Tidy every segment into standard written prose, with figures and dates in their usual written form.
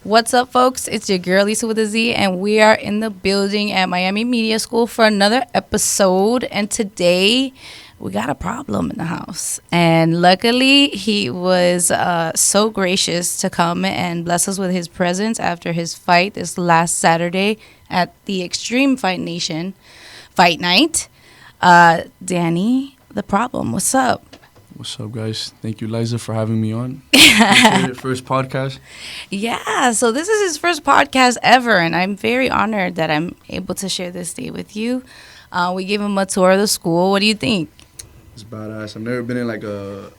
What's up, folks? It's your girl Lisa with a Z, and we are in the building at Miami Media School for another episode. And today, we got a problem in the house. And luckily, he was so gracious to come and bless us with his presence after his fight this last Saturday at the Xtreme Fight Nation Fight Night. Danny, the problem. What's up? What's up, guys? Thank you, Liza, for having me on. Your first podcast. Yeah, so this is his first podcast ever, and I'm very honored that I'm able to share this day with you. We gave him a tour of the school. What do you think? It's badass. I've never been in like a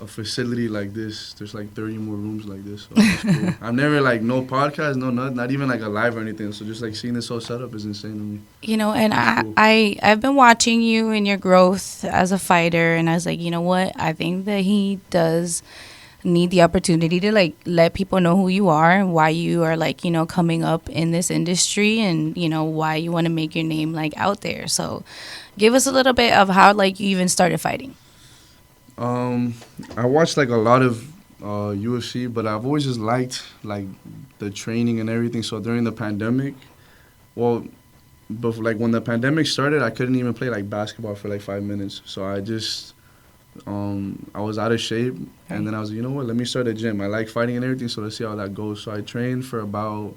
facility like this. There's like 30 more rooms like this. So it's cool. I've never no podcast, no nothing, not even like a live or anything. So just seeing this whole setup is insane to me. You know, and Cool. I've been watching you and your growth as a fighter, and I was like, you know what? I think that he does need the opportunity to let people know who you are and why you are coming up in this industry, and why you want to make your name out there. So give us a little bit of how you even started fighting. I watched a lot of UFC, but I've always just liked the training and everything. So during the pandemic, before, when the pandemic started, I couldn't even play basketball for 5 minutes. So I just I was out of shape, and then I was, you know what, let me start a gym. I like fighting and everything, so let's see how that goes. So I trained for about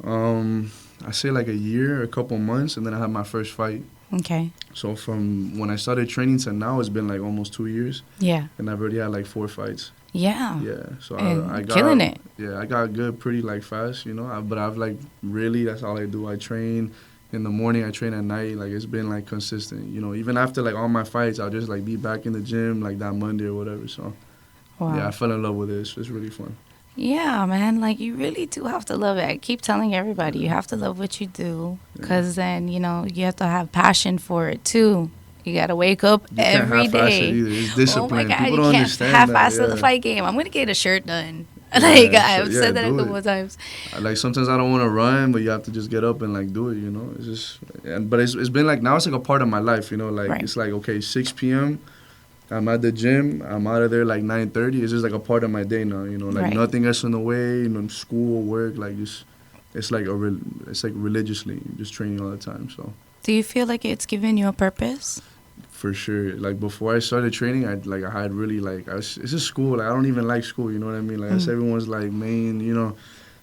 I say a year, a couple months, and then I had my first fight. Okay. So from when I started training to now, it's been almost 2 years. Yeah. And I've already had 4 fights. Yeah. Yeah. So I got killing it. Yeah, I got good pretty fast, but I've really, that's all I do. I train in the morning, I train at night. It's been consistent. Even after all my fights, I'll just be back in the gym that Monday or whatever. So Wow. yeah, I fell in love with it. It's really fun. Yeah, man. You really do have to love it. I keep telling everybody, you have to love what you do, because then, you have to have passion for it, too. You got to wake up every day. You can't half-ass it either. It's discipline. Oh, my God. People you don't can't understand half-ass that. the fight game. I'm going to get a shirt done. Yeah, I've said that a do couple it. of times. Sometimes I don't want to run, but you have to just get up and do it, It's just, but it's been now it's a part of my life, Right. It's okay, 6 p.m., I'm at the gym. I'm out of there 9:30. It's just a part of my day now, Right. Nothing else in the way, school, work, it's it's religiously just training all the time. So Do you feel like it's given you a purpose? for sure, before I started training, I had really it's just school. I don't even like school, you know what I mean? That's everyone's main,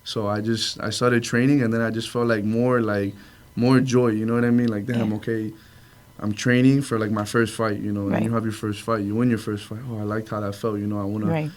So I started training, and then I just felt more joy, you know what I mean? Damn, okay, I'm training for my first fight, Right. and you have your first fight, you win your first fight. Oh, I liked how that felt, I want to, Right.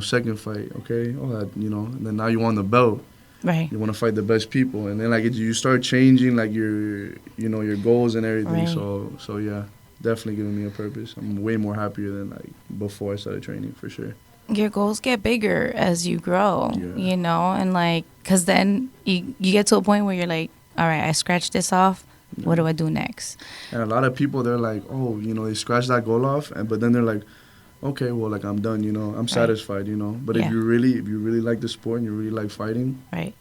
Second fight, okay, oh, that, and then now you want the belt. Right. You want to fight the best people, and then you start changing your, your goals and everything. Right. So yeah, definitely giving me a purpose. I'm way more happier than before I started training, for sure. Your goals get bigger as you grow, Yeah. and because then you get to a point where you're all right, I scratched this off. What do I do next? And a lot of people, they're oh, they scratch that goal off, but then they're okay, well, I'm done, I'm satisfied, But Yeah. if you really like the sport and you really like fighting, Right.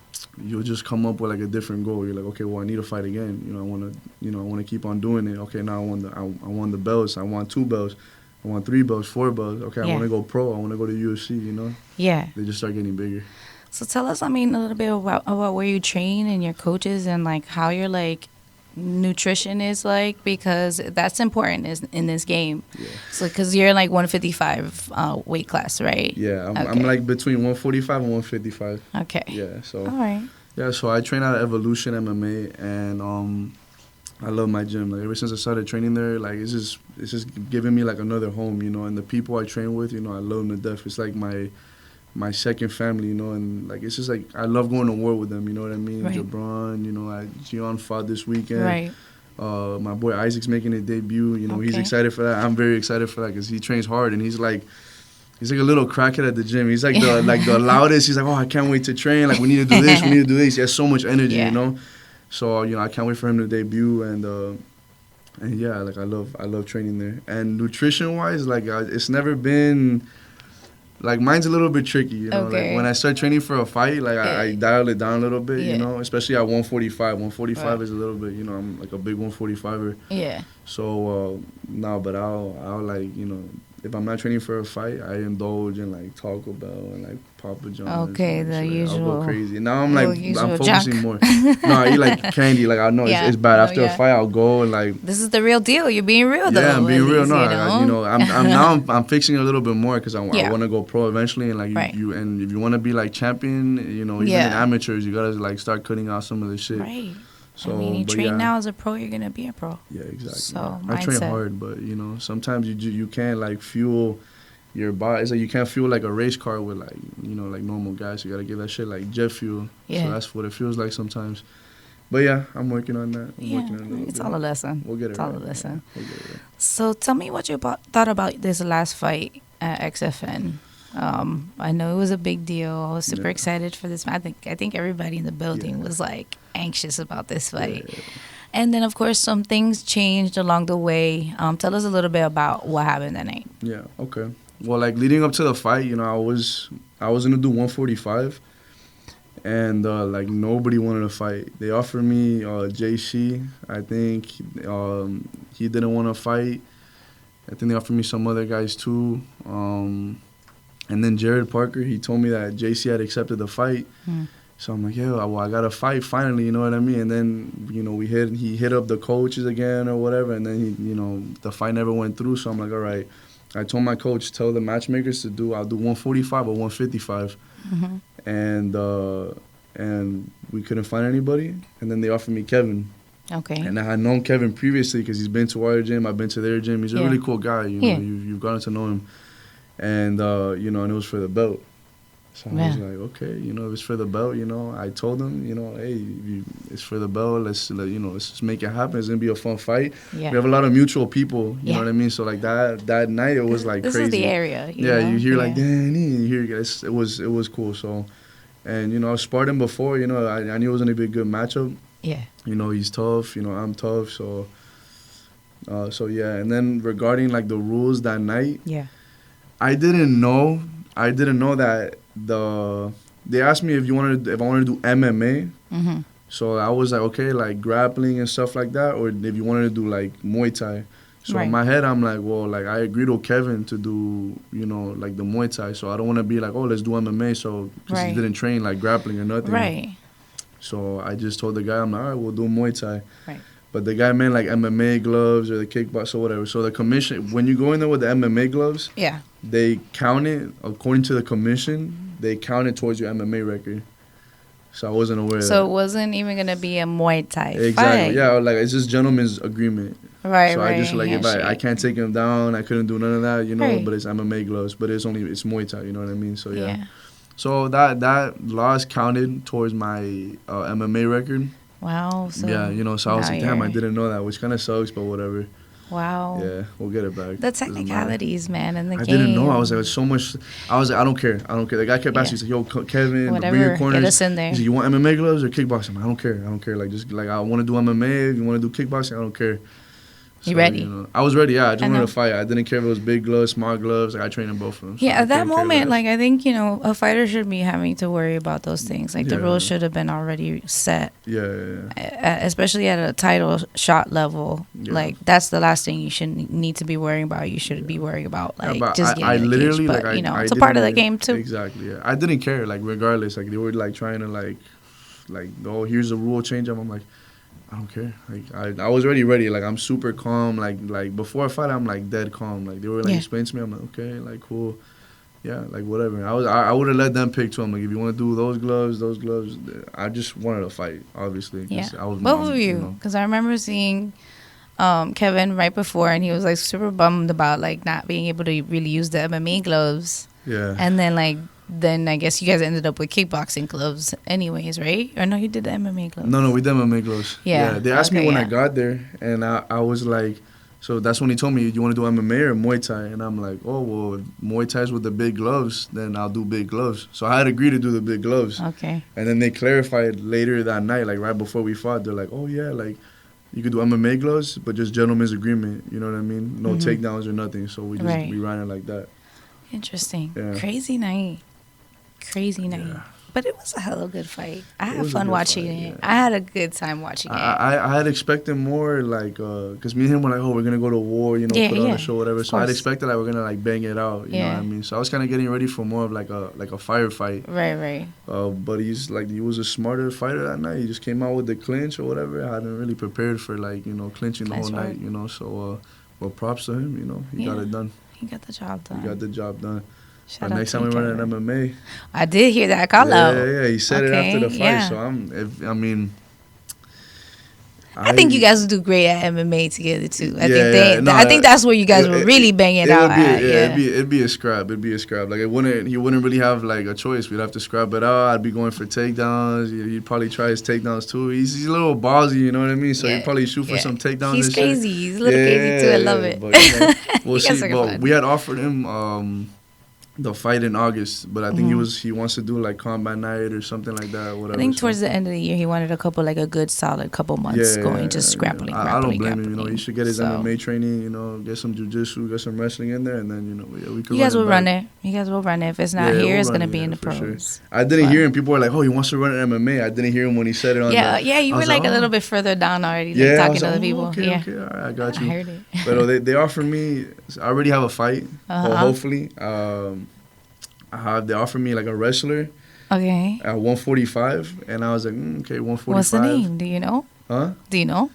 you'll just come up with a different goal. You're okay, well, I need to fight again. I want to keep on doing it. Okay, now I want the belts. I want 2 belts. I want 3 belts, 4 belts. Okay, I Yeah. want to go pro. I want to go to UFC. Yeah. They just start getting bigger. So tell us, a little bit about where you train and your coaches, and how your nutrition is because that's important in this game. Yeah. So because you're 155 weight class, right? Yeah, Okay. I'm between 145 and 155. Okay. Yeah, so All right. yeah, so I train out of Evolution MMA, and I love my gym. Ever since I started training there, it's just giving me another home, And the people I train with, I love them to death. It's my second family, and it's just I love going to war with them, you know what I mean? Right. Jabron, Gian fought this weekend. Right. My boy Isaac's making a debut, he's Okay. excited for that. I'm very excited for that because he trains hard, and he's like a little crackhead at the gym. He's the loudest. He's oh, I can't wait to train. We need to do this, we need to do this. He has so much energy, Yeah. So I can't wait for him to debut, and yeah, I love training there. And nutrition wise, it's never been. Mine's a little bit tricky, Okay. When I start training for a fight, I dial it down a little bit, Yeah. Especially at 145. 145 Right. is a little bit, I'm a big 145er. Yeah. So no, but I'll if I'm not training for a fight, I indulge in like Taco Bell and like Papa John's. Okay, and the shit. usual. I'll go crazy. Now I'm like, usual I'm focusing junk. more. No, I eat like candy. Like I know Yeah, it's bad. no, After a yeah. fight, I'll go and like. This is the real deal. You're being real, though. Yeah, I'm being at real. least, No, you know? I'm fixing a little bit more because I Yeah. want to go pro eventually, and like Right. and if you want to be like champion, even in Yeah. amateurs, you gotta like start cutting out some of the shit. Right. So, I mean, you but train yeah. now as a pro, you're gonna be a pro. Yeah, exactly. So, I train mindset. hard, but sometimes you can't like fuel your body. It's like you can't fuel like a race car with like like normal gas. You gotta give that shit like jet fuel. Yeah. So that's what it feels like sometimes. But yeah, I'm working on that. I'm Yeah, working on it a little it's bit. all a lesson. We'll get it It's right. all a lesson. Yeah, we'll get it right. So tell me what you thought about this last fight at XFN. I know it was a big deal. I was super Yeah. excited for this. I think everybody in the building was like anxious about this fight. Yeah. And then of course some things changed along the way. Tell us a little bit about what happened that night. Yeah. Okay. Well, like leading up to the fight, I was gonna do 145, and like nobody wanted to fight. They offered me JC. I think he didn't want to fight. I think they offered me some other guys too. And then Jared Parker, he told me that JC had accepted the fight. So I'm like, yeah, well, I got to fight finally, you know what I mean? And then, he hit up the coaches again or whatever, and then, the fight never went through. So I'm like, all right. I told my coach, tell the matchmakers I'll do 145 or 155. And we couldn't find anybody. And then they offered me Kevin. Okay. And I had known Kevin previously because he's been to our gym. I've been to their gym. He's a really cool guy. You've gotten to know him. And, and it was for the belt. So I was like, okay, if it's for the belt, I told him, hey, it's for the belt. Let's just make it happen. It's going to be a fun fight. Yeah. We have a lot of mutual people, you know what I mean? So, like, that night, it was, like, this crazy. This is the area. You hear, like, Danny, you hear, it was cool. So, and, I sparred him before, I knew it was going to be a good matchup. Yeah. He's tough, I'm tough. So, yeah. And then regarding, like, the rules that night. Yeah. I didn't know that they asked me if I wanted to do MMA. Mm-hmm. So I was like, okay, like grappling and stuff like that, or if you wanted to do like Muay Thai. So in my head, I'm like, well, like I agreed with Kevin to do, like the Muay Thai. So I don't want to be like, oh, let's do MMA. So because he didn't train like grappling or nothing. Right. So I just told the guy, I'm like, all right, we'll do Muay Thai. Right. But the guy meant like MMA gloves or the kickbox or whatever. So the commission, when you go in there with the MMA gloves, they count it, according to the commission, they count it towards your MMA record. So I wasn't aware of that. So it wasn't even going to be a Muay Thai Exactly. fight. Yeah, like it's just gentleman's agreement. Right, so right. I just like, if I can't take him down, I couldn't do none of that, but it's MMA gloves. But it's Muay Thai, you know what I mean? So yeah. So that loss counted towards my MMA record. Wow. So yeah, so I was like, damn, I didn't know that, which kind of sucks, but whatever. Wow. Yeah, we'll get it back. The technicalities, man, in the game. I didn't know. I was like, so much. I was like, I don't care. The guy kept asking. He's like, yo, Kevin, whatever, bring your corners. get us in there. He's like, you want MMA gloves or kickboxing? I'm like, I don't care. Like, just like I want to do MMA. If you want to do kickboxing, I don't care. So, you ready? I was ready. Yeah, I just wanted to fight. I didn't care if it was big gloves, small gloves. Like I trained in both of them. So at that moment, like I think a fighter should be having to worry about those things. Like the rules should have been already set. Yeah. Especially at a title shot level, like that's the last thing you should need to be worrying about. You should be worrying about like just getting in the cage. But it's a part of the game too. Exactly. Yeah, I didn't care. Like regardless, like they were like trying to like oh, here's a rule change. I'm like, I don't care. Like I was already ready. Like I'm super calm. Like before a fight, I'm like dead calm. Like they were like explaining to me. I'm like, okay, like cool. Yeah, like whatever. I would have let them pick to them. Like if you want to do those gloves. I just wanted to fight, obviously. Yeah. I was both of you, because I remember seeing Kevin right before, and he was like super bummed about like not being able to really use the MMA gloves. Yeah. And then I guess you guys ended up with kickboxing gloves anyways, right? Or no, you did the MMA gloves. No, we did MMA gloves. Yeah. They asked me when I got there, and I was like, so that's when he told me, you want to do MMA or Muay Thai? And I'm like, oh, well, if Muay Thai's with the big gloves, then I'll do big gloves. So I had agreed to do the big gloves. Okay. And then they clarified later that night, like right before we fought, they're like, oh, yeah, like you could do MMA gloves, but just gentleman's agreement. You know what I mean? No takedowns or nothing. So we just we ran it like that. Interesting. Yeah. Crazy night. Yeah. But it was a hell of a good fight. I It had was a fun good watching fight, it. yeah. I had a good time watching it. I had expected more, like, because me and him were like, oh, we're going to go to war, you know, Yeah, put on yeah, a show, whatever. of So I'd course. expected, like, we're going to, like, bang it out, you know what Yeah. I mean? So I was kind of getting ready for more of, like a firefight. Right. But he was a smarter fighter that night. He just came out with the clinch or whatever. I hadn't really prepared for, like, you know, clinching the whole night, you know. So, well, props to him, you know. He got it done. He got the job done. He got the job done. Shout But out next to time we run Kevin. an MMA. I did hear that call out. Yeah, he said it after the fight. yeah. So I think you guys would do great at MMA together too. I no, I think that's where you guys would really bang it out. It'd be a scrap. Like he wouldn't really have like a choice. We'd have to scrap it out. I'd be going for takedowns. He'd probably try his takedowns too. He's a little ballsy, you know what I mean? So he'd probably shoot for some takedowns. He's and crazy. Shit. He's a little crazy too. I love it. But, you know, we'll see. But But we had offered him the fight in August, but I think he wants to do like combat night or something like that. Whatever. I think towards the end of the year he wanted a good solid couple months going just grappling. I don't blame him. You know, he should get his MMA training. You know, get some jiu-jitsu, get some wrestling in there, and then we could. You guys will run it. If it's not here, it's gonna be in the pros. Sure. I didn't hear him. People were like, "Oh, he wants to run an MMA." I didn't hear him when he said it on. You were like a little bit further down already, like talking to other people. Okay, all right, I got you. I heard it. But they offered me. I already have a fight. Hopefully. They offered me like a wrestler. Okay. At 145, and I was like, okay, 145. What's the name? Do you know? Huh? Do you know?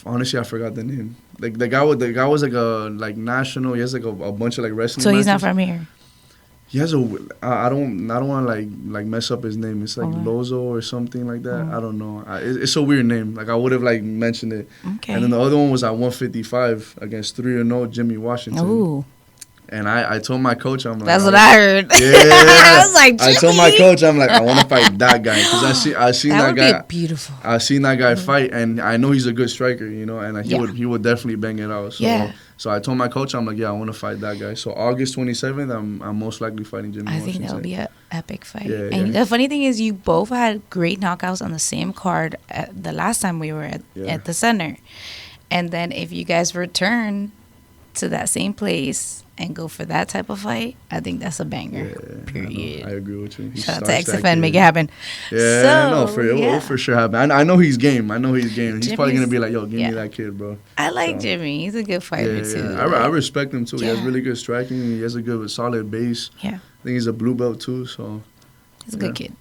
Honestly, I forgot the name. Like the guy was like a national. He has like a bunch of like wrestling. So he's matches. not from here. He has I don't want to like mess up his name. It's like Lozo or something like that. I don't know. It's a weird name. Like I would have like mentioned it. Okay. And then the other one was at 155 against 3-0 Jimmy Washington. Ooh. And I told my coach, I'm like, that's what I heard. Yeah. I was like, Jimmy. I told my coach, I'm like, I want to fight that guy because I seen that guy. That would be beautiful. I seen that guy fight, and I know he's a good striker, you know, and he would definitely bang it out. So so I told my coach, I'm like, I want to fight that guy. So August 27th, I'm most likely fighting Jimmy Washington. I think that'll be an epic fight. Yeah, and the funny thing is, you both had great knockouts on the same card the last time we were at the center, and then if you guys return to that same place and go for that type of fight, I think that's a banger. Yeah, period. I agree with you. Shout out to XFN, make it happen. Yeah, it will for sure happen. I know he's game. He's probably gonna be like, yo, give me that kid, bro. I like Jimmy. He's a good fighter too. I respect him too. He has really good striking. He has a good, solid base. Yeah, I think he's a blue belt too. So he's a good kid.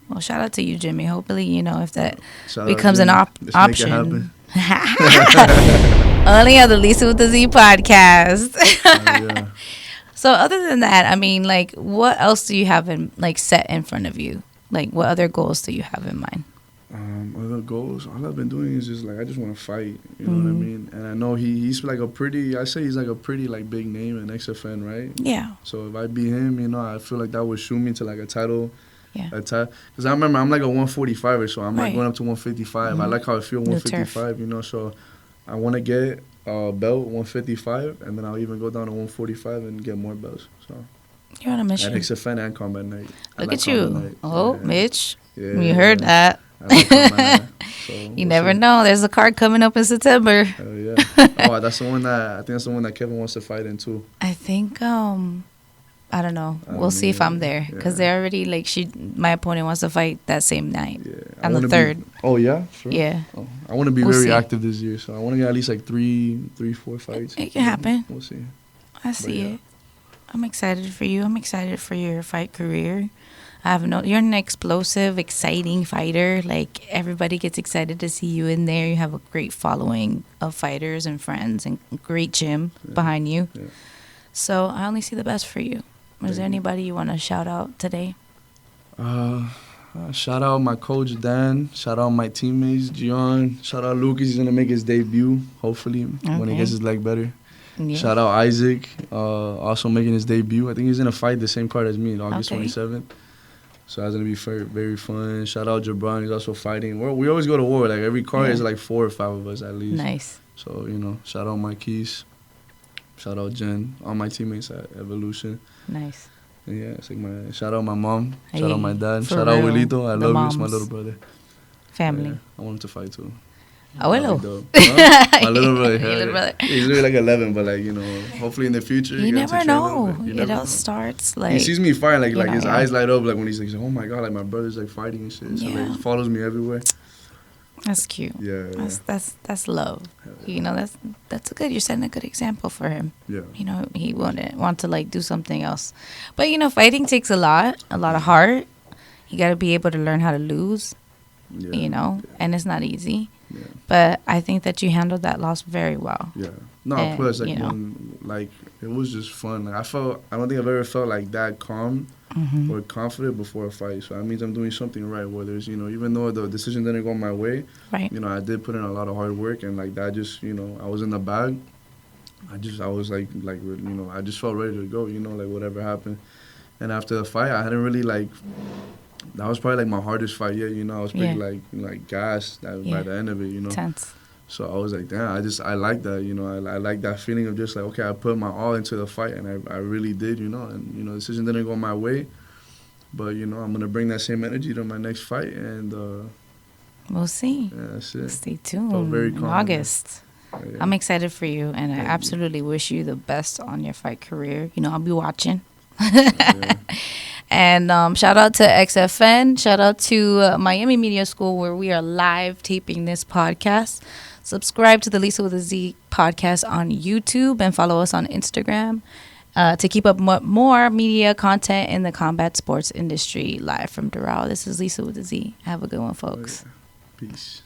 Well, shout out to you, Jimmy. Hopefully, if that becomes an option. Only on the Lisa with the Z podcast. Yeah. So other than that, I mean, like, what else do you have set in front of you? Like, what other goals do you have in mind? Other goals, all I've been doing is just like I just want to fight. You know what I mean? And I know he's like a pretty. I say he's like a pretty like big name in XFN, right? Yeah. So if I beat him, I feel like that would shoot me to like a title. Yeah. Because I remember I'm like a 145er, so I'm like going up to 155. I like how I feel 155, so I want to get a belt 155, and then I'll even go down to 145 and get more belts. So you're on a mission. And XFN and combat night. Look at you. Oh, Mitch. Yeah, you heard that. I like combat night. So you never know. There's a card coming up in September. Yeah. Oh, that's the one that Kevin wants to fight in too. I think I don't know. We'll see if I'm there because they're already my opponent wants to fight that same night on the 3rd. Oh yeah, sure. Yeah. Oh, I want to be very active this year, so I want to get at least like 4 fights. It can happen. We'll see. I see it. I'm excited for you. I'm excited for your fight career. You're an explosive, exciting fighter. Like everybody gets excited to see you in there. You have a great following of fighters and friends, and great gym behind you. Yeah. So I only see the best for you. Is there anybody you want to shout out today? Shout out my coach, Dan. Shout out my teammates, Gian. Shout out Lucas. He's going to make his debut, hopefully, when he gets his leg better. Yeah. Shout out Isaac, also making his debut. I think he's going to fight the same card as me on August 27th. So that's going to be very, very fun. Shout out Jabron. He's also fighting. We always go to war. Like, every card is like 4 or 5 of us at least. Nice. So, shout out Marquise. Shout out Jen. All my teammates at Evolution. Nice. Yeah, it's like shout out my mom, shout out my dad, shout out Wilito. I love you, it's my little brother. Family. I want him to fight too. Abuelo. My little brother. Your little brother. He's really like 11, but like, you know, hopefully in the future. You never know. You It never all know. starts like. He sees me fighting, like his yeah. eyes light up, like when he's like, oh my god, like my brother's like fighting and shit. So like, he follows me everywhere. That's cute. Yeah. That's love. You know, that's a good. You're setting a good example for him. Yeah. You know, he wouldn't want to like do something else, but you know, fighting takes a lot of heart. You got to be able to learn how to lose. Yeah. You know, and it's not easy. Yeah. But I think that you handled that loss very well. Yeah. No, And, plus like you know. when, like it was just fun. Like I don't think I've ever felt like that calm or confident before a fight. So that means I'm doing something right. Whether it's, you know, even though the decision didn't go my way, Right. you know, I did put in a lot of hard work, and like that just, you know, I was in the bag. I was like you know, I just felt ready to go. You know, like whatever happened. And after the fight, I hadn't really like. That was probably like my hardest fight yet. You know, I was pretty like gassed by the end of it. You know. Tense. So I was like, damn, I like that, you know, I like that feeling of just like, okay, I put my all into the fight, and I really did, you know, and, you know, the decision didn't go my way, but, you know, I'm going to bring that same energy to my next fight, and We'll see. yeah, that's it. Stay tuned. Felt very In calm, August. Yeah. I'm excited for you, and I Thank you. absolutely wish you the best on your fight career. You know, I'll be watching. Yeah. And shout out to XFN. Shout out to Miami Media School, where we are live taping this podcast. Subscribe to the Lisa with a Z podcast on YouTube and follow us on Instagram to keep up more media content in the combat sports industry. Live from Doral. This is Lisa with a Z. Have a good one, folks. Peace.